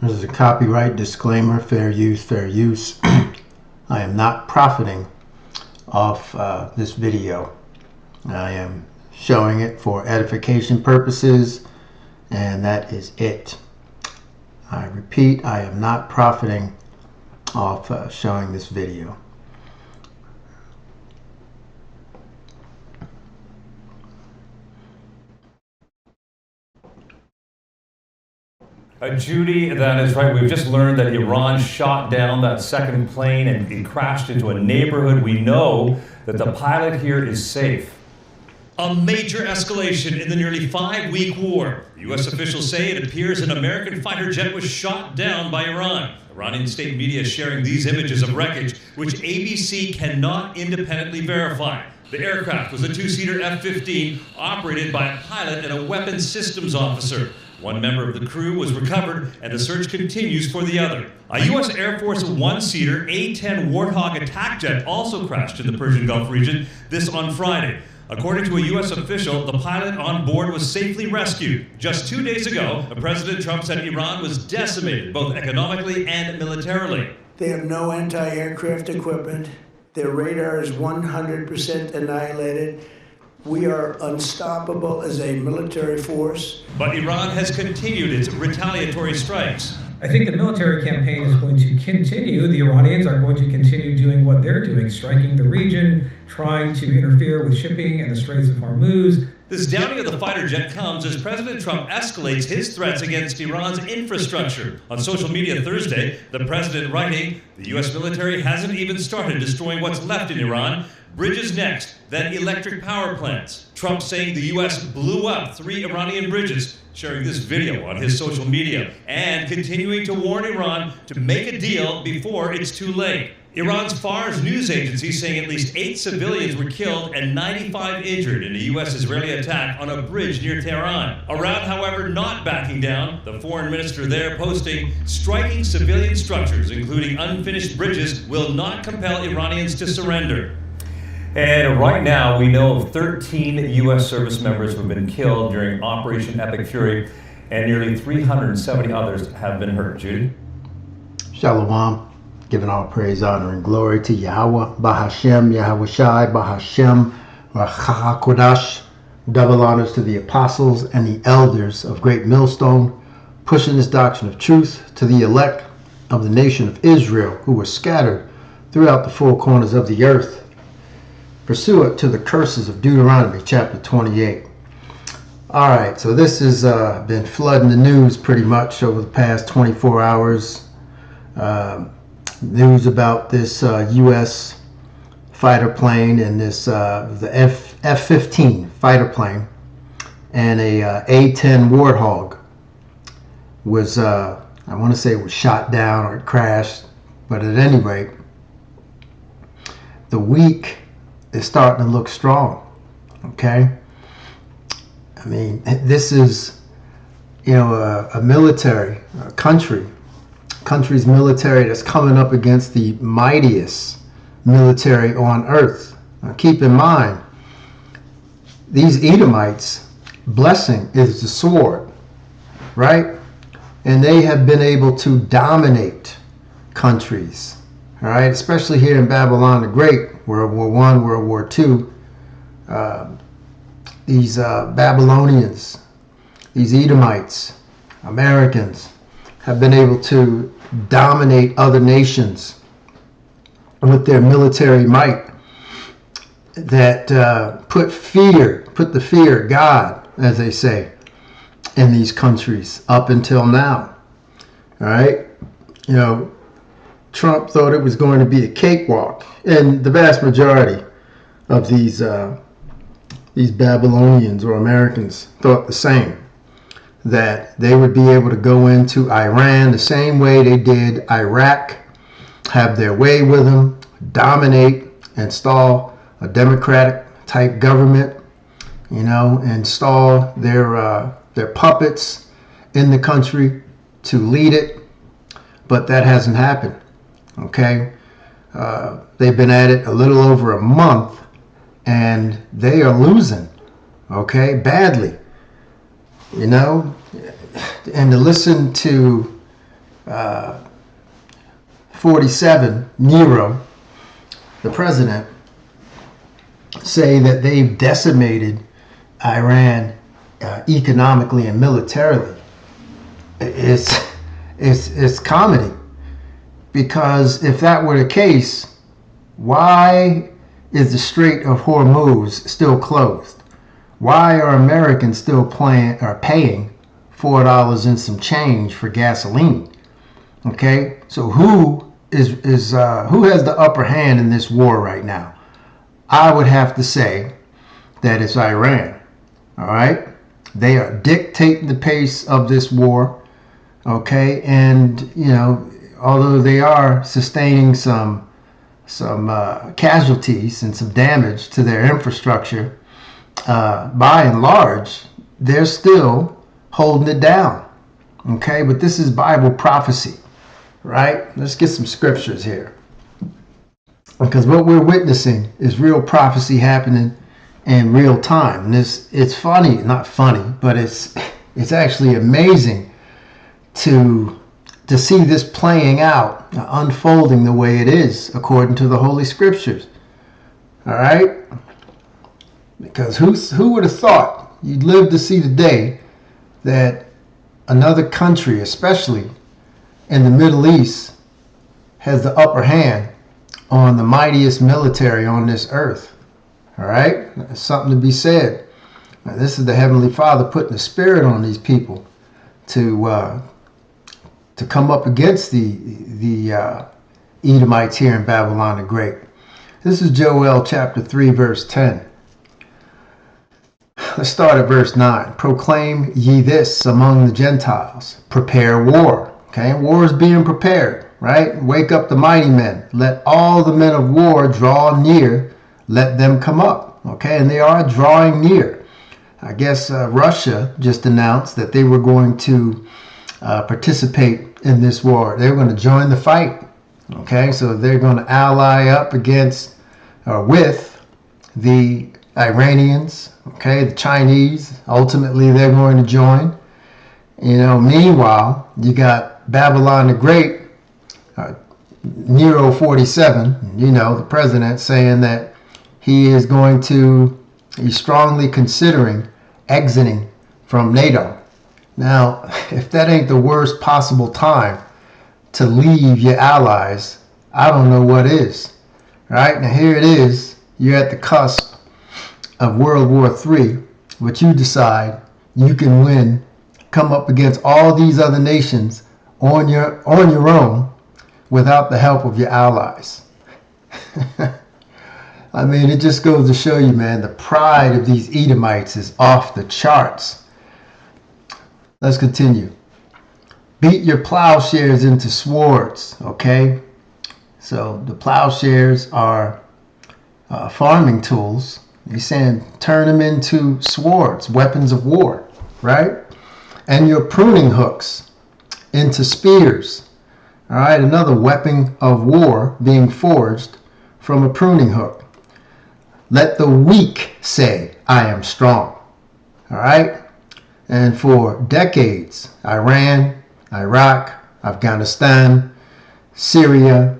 This is a copyright disclaimer, fair use, fair use. I am not profiting off this video. I am showing it for edification purposes, and that is it. I repeat, I am not profiting off showing this video. Judy, that is right. We've just learned that Iran shot down that second plane and it crashed into a neighborhood. We know that the pilot here is safe. A major escalation in the nearly 5-week war. U.S. officials say it appears an American fighter jet was shot down by Iran. Iranian state media sharing these images of wreckage, which ABC cannot independently verify. The aircraft was a 2-seater F-15 operated by a pilot and a weapons systems officer. One member of the crew was recovered, and the search continues for the other. A U.S. Air Force 1-seater A-10 Warthog attack jet also crashed in the Persian Gulf region this on Friday. According to a U.S. official, the pilot on board was safely rescued. Just 2 days ago, President Trump said Iran was decimated, both economically and militarily. They have no anti-aircraft equipment. Their radar is 100% annihilated. We are unstoppable as a military force. But Iran has continued its retaliatory strikes. I think the military campaign is going to continue. The Iranians are going to continue doing what they're doing, striking the region, trying to interfere with shipping in the Straits of Hormuz. This downing of the fighter jet comes as President Trump escalates his threats against Iran's infrastructure. On social media Thursday, the president writing, the U.S. military hasn't even started destroying what's left in Iran. Bridges next, then electric power plants. Trump saying the U.S. blew up 3 Iranian bridges, sharing this video on his social media, and continuing to warn Iran to make a deal before it's too late. Iran's Fars news agency saying at least 8 civilians were killed and 95 injured in a U.S.-Israeli attack on a bridge near Tehran. Iran, however, not backing down. The foreign minister there posting, striking civilian structures, including unfinished bridges, will not compel Iranians to surrender. And right now, we know of 13 U.S. service members who have been killed during Operation Epic Fury, and nearly 370 others have been hurt. Judy? Shalom. Giving all praise, honor, and glory to Yahweh, Bahashem, Yahweh Shai, Bahashem, Rachakodash. Double honors to the apostles and the elders of Great Millstone, pushing this doctrine of truth to the elect of the nation of Israel, who were scattered throughout the four corners of the earth, pursuant to the curses of Deuteronomy chapter 28. All right, so this has been flooding the news pretty much over the past 24 hours. News about this U.S. fighter plane and this the F-15 fighter plane and a A-10 Warthog was I want to say it was shot down or it crashed, but at any rate, the week is starting to look strong. Okay, I mean, this is, you know, a military, a country's military that's coming up against the mightiest military on earth. Now, keep in mind, these Edomites' blessing is the sword, right? And they have been able to dominate countries, all right? Especially here in Babylon the Great, World War I, World War II. These Babylonians, these Edomites, Americans, have been able to dominate other nations with their military might that put the fear of God, as they say, in these countries up until now. All right, you know, Trump thought it was going to be a cakewalk, and the vast majority of these Babylonians or Americans thought the same, that they would be able to go into Iran the same way they did Iraq, have their way with them, dominate, install a democratic type government, you know, install their puppets in the country to lead it. But that hasn't happened. Okay, they've been at it a little over a month, and they are losing. Okay, badly. You know, and to listen to 47, Nero, the president, say that they've decimated Iran economically and militarily. It's comedy, because if that were the case, why is the Strait of Hormuz still closed? Why are Americans still paying $4 and some change for gasoline? Okay, so who has the upper hand in this war right now? I would have to say that it's Iran. All right, they are dictating the pace of this war. Okay, and although they are sustaining some casualties and some damage to their infrastructure, by and large, they're still holding it down. Okay, but this is Bible prophecy, right? Let's get some scriptures here, because what we're witnessing is real prophecy happening in real time. And it's funny, not funny, but it's actually amazing to see this playing out, unfolding the way it is according to the Holy Scriptures. All right? Because who would have thought you'd live to see the day that another country, especially in the Middle East, has the upper hand on the mightiest military on this earth? All right? There's something to be said. Now, this is the Heavenly Father putting the Spirit on these people to come up against the Edomites here in Babylon the Great. This is Joel chapter 3, verse 10. Let's start at verse 9. Proclaim ye this among the Gentiles. Prepare war. Okay, war is being prepared, right? Wake up the mighty men. Let all the men of war draw near. Let them come up. Okay, and they are drawing near. I guess Russia just announced that they were going to participate in this war. They're going to join the fight. Okay, so they're going to ally up against or with the Iranians. Okay, the Chinese. Ultimately, they're going to join. Meanwhile, you got Babylon the Great, Nero 47. The president saying that he's strongly considering exiting from NATO. Now, if that ain't the worst possible time to leave your allies, I don't know what is. Right? Now, here it is. You're at the cusp of World War III, but you decide you can win, come up against all these other nations on your own without the help of your allies. I mean, it just goes to show you, man, the pride of these Edomites is off the charts. Let's continue. Beat your plowshares into swords, okay? So the plowshares are farming tools. He's saying turn them into swords, weapons of war, right? And your pruning hooks into spears. All right, another weapon of war being forged from a pruning hook. Let the weak say, I am strong. All right? And for decades, Iran, Iraq, Afghanistan, Syria,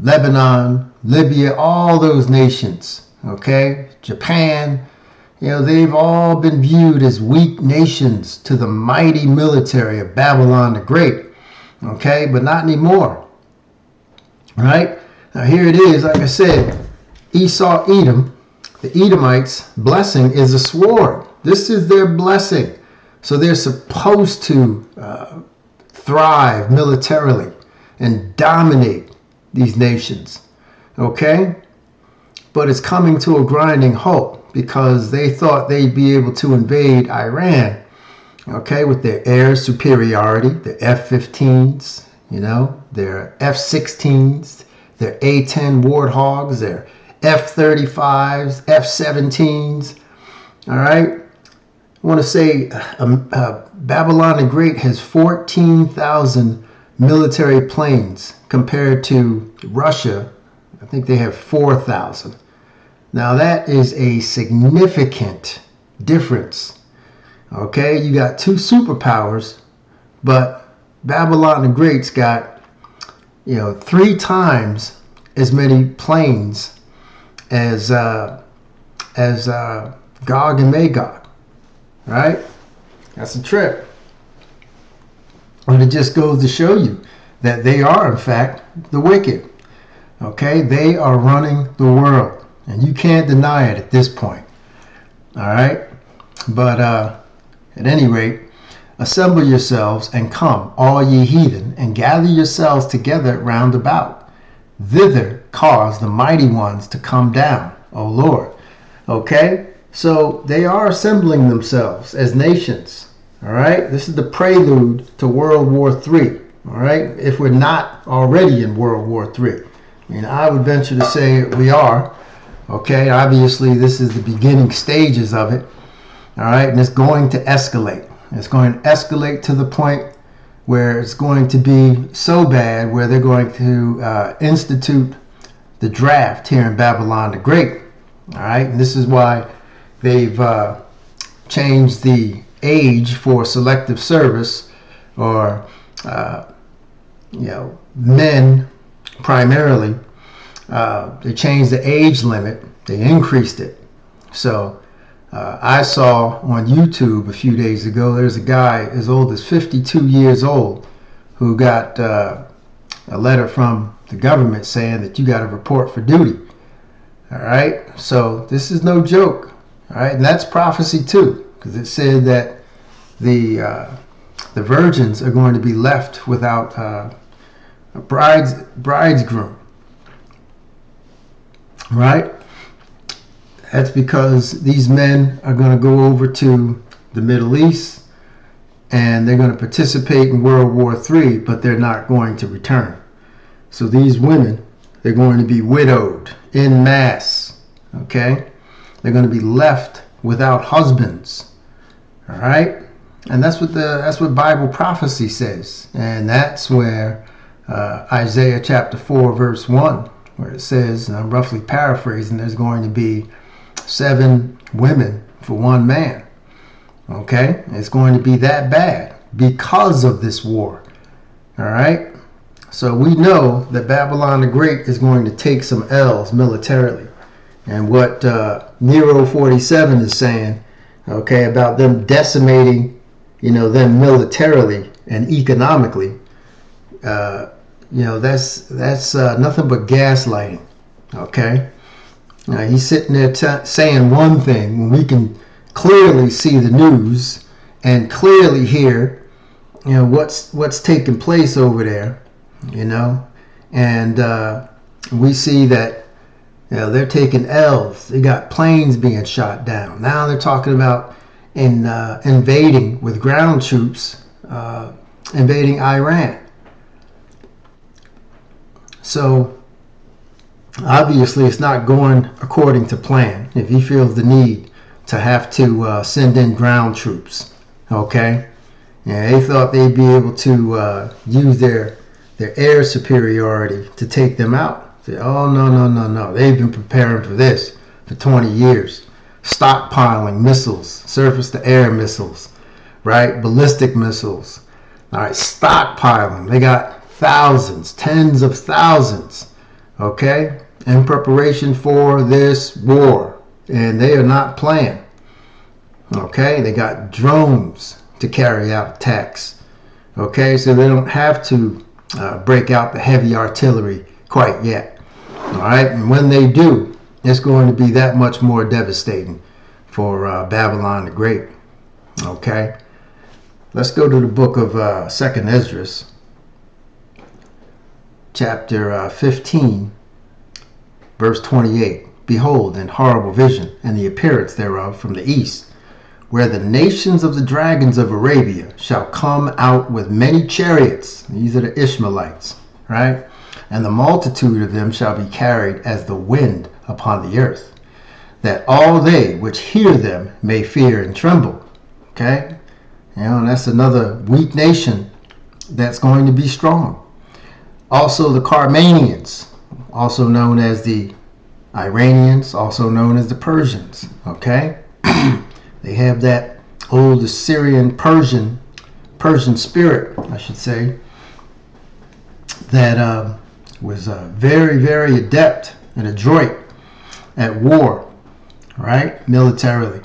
Lebanon, Libya, all those nations, okay? Japan, they've all been viewed as weak nations to the mighty military of Babylon the Great, okay? But not anymore, right? Now here it is, like I said, Esau, Edom, the Edomites' blessing is a sword. This is their blessing. So they're supposed to thrive militarily and dominate these nations. Okay? But it's coming to a grinding halt because they thought they'd be able to invade Iran, okay, with their air superiority, their F-15s, their F-16s, their A-10 Warthogs, their F-35s, F-17s. All right? I want to say Babylon the Great has 14,000 military planes compared to Russia. I think they have 4,000. Now that is a significant difference. Okay, you got two superpowers, but Babylon the Great's got, 3 times as many planes as Gog and Magog, right? That's a trip. But it just goes to show you that they are, in fact, the wicked. Okay? They are running the world. And you can't deny it at this point. All right? But at any rate, assemble yourselves and come, all ye heathen, and gather yourselves together round about. Thither cause the mighty ones to come down, O Lord. Okay? So they are assembling themselves as nations. All right? This is the prelude to World War III. All right? If we're not already in World War III. I mean, I would venture to say we are. Okay? Obviously, this is the beginning stages of it. All right? And it's going to escalate. It's going to escalate to the point where it's going to be so bad where they're going to institute the draft here in Babylon the Great. All right? And this is why they've changed the age for selective service, or men primarily. They changed the age limit. They increased it. So I saw on YouTube a few days ago, there's a guy as old as 52 years old who got a letter from the government saying that you got to report for duty. All right? So this is no joke. All right? And that's prophecy too, because it said that the virgins are going to be left without a bridegroom. Right? That's because these men are going to go over to the Middle East and they're going to participate in World War III, but they're not going to return. So these women, they're going to be widowed en masse. Okay? They're going to be left without husbands. All right? And that's what Bible prophecy says. And that's where Isaiah chapter 4 verse 1, where it says, and I'm roughly paraphrasing, there's going to be 7 women for 1 man. Okay? It's going to be that bad because of this war. All right? So we know that Babylon the Great is going to take some L's militarily. And what Nero 47 is saying, okay, about them decimating, them militarily and economically, that's nothing but gaslighting. Okay? Now, he's sitting there saying one thing when we can clearly see the news and clearly hear, what's taking place over there, and we see that, they're taking L's. They got planes being shot down. Now they're talking about invading with ground troops, invading Iran. So obviously it's not going according to plan if he feels the need to have to send in ground troops. Okay? And they thought they'd be able to use their air superiority to take them out. Say, oh, no. They've been preparing for this for 20 years. Stockpiling missiles, surface-to-air missiles, right? Ballistic missiles. All right, stockpiling. They got thousands, tens of thousands, okay, in preparation for this war. And they are not playing. Okay, they got drones to carry out attacks. Okay, so they don't have to break out the heavy artillery quite yet. All right, and when they do, it's going to be that much more devastating for Babylon the Great. Okay, let's go to the book of 2nd Esdras, chapter 15, verse 28. Behold, an horrible vision, and the appearance thereof from the east, where the nations of the dragons of Arabia shall come out with many chariots. These are the Ishmaelites, right? And the multitude of them shall be carried as the wind upon the earth, that all they which hear them may fear and tremble. Okay? And that's another weak nation that's going to be strong. Also the Carmanians, also known as the Iranians, also known as the Persians. Okay? They have that old Assyrian Persian Persian spirit, I should say, that was very, very adept and adroit at war, right? Militarily.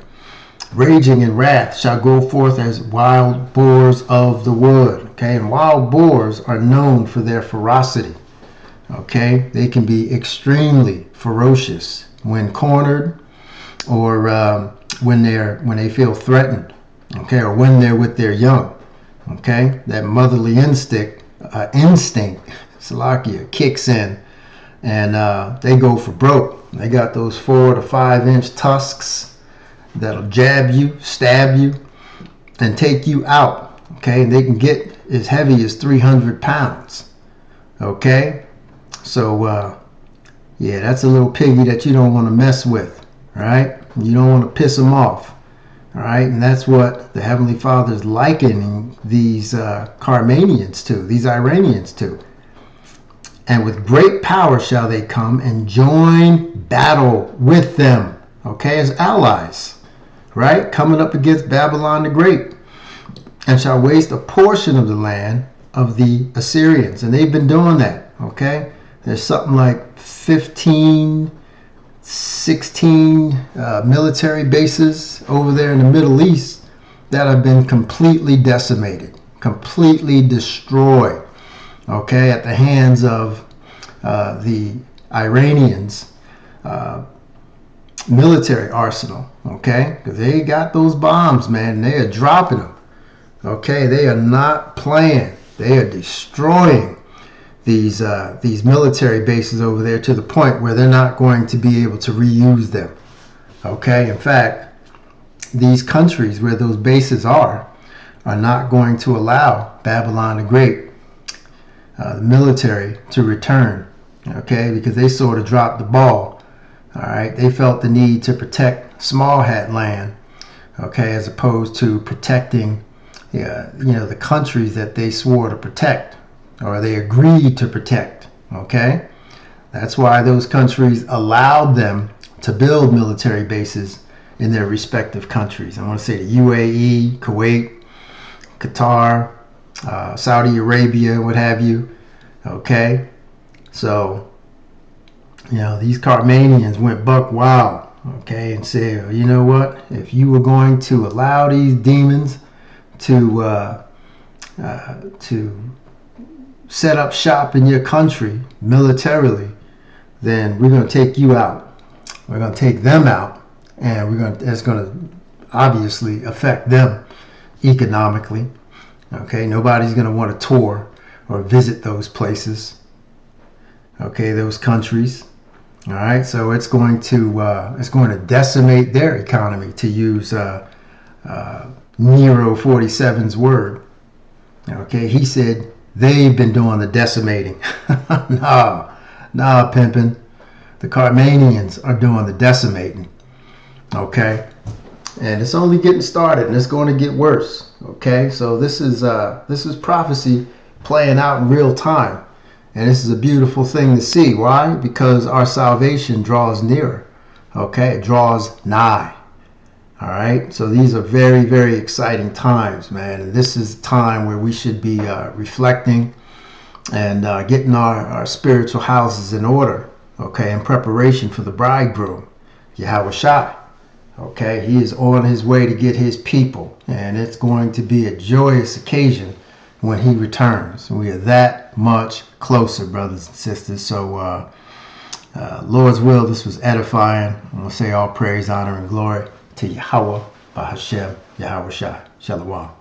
Raging in wrath shall go forth as wild boars of the wood. Okay, and wild boars are known for their ferocity. Okay, they can be extremely ferocious when cornered, or when they feel threatened. Okay, or when they're with their young. Okay, that motherly instinct, Salakia, kicks in, and they go for broke. They got those 4 to 5 inch tusks that'll jab you, stab you, and take you out. Okay, and they can get as heavy as 300 pounds. Okay, so yeah, that's a little piggy that you don't want to mess with, right? You don't want to piss them off, all right? And that's what the Heavenly Father is likening these Carmanians to, these Iranians to. And with great power shall they come and join battle with them, okay, as allies. Right? Coming up against Babylon the Great, and shall waste a portion of the land of the Assyrians. And they've been doing that, okay? There's something like 15, 16 military bases over there in the Middle East that have been completely decimated, completely destroyed, okay, at the hands of the Iranians' military arsenal, okay? Because they got those bombs, man, and they are dropping them, okay? They are not playing. They are destroying these military bases over there to the point where they're not going to be able to reuse them, okay? In fact, these countries where those bases are not going to allow Babylon the Great, the military, to return, okay? Because they sort of dropped the ball. All right, they felt the need to protect small hat land, okay, as opposed to protecting, the countries that they swore to protect, or they agreed to protect, okay? That's why those countries allowed them to build military bases in their respective countries. I want to say the UAE, Kuwait, Qatar, Saudi Arabia, what have you, okay? So, these Carmanians went buck wild, okay, and said, well, you know what? If you were going to allow these demons to set up shop in your country militarily, then we're going to take you out. We're going to take them out, and it's going to obviously affect them economically. Okay, nobody's going to want to tour or visit those places. Okay, those countries. All right, so it's going to decimate their economy, to use Nero 47's word. Okay, he said they've been doing the decimating. Nah, pimpin'. The Carmanians are doing the decimating. Okay, and it's only getting started, and it's going to get worse. Okay, so this is prophecy playing out in real time. And this is a beautiful thing to see. Why? Because our salvation draws nearer. Okay? It draws nigh. All right? So these are very, very exciting times, man. And this is a time where we should be reflecting and getting our spiritual houses in order. Okay? In preparation for the bridegroom, Yahweh Shai. Okay? He is on his way to get his people. And it's going to be a joyous occasion when he returns. We are that much closer, brothers and sisters. So Lord's will, this was edifying. I'm going to say all praise, honor, and glory to Yahweh, Bahashem, Yahweh Shai. Shalom.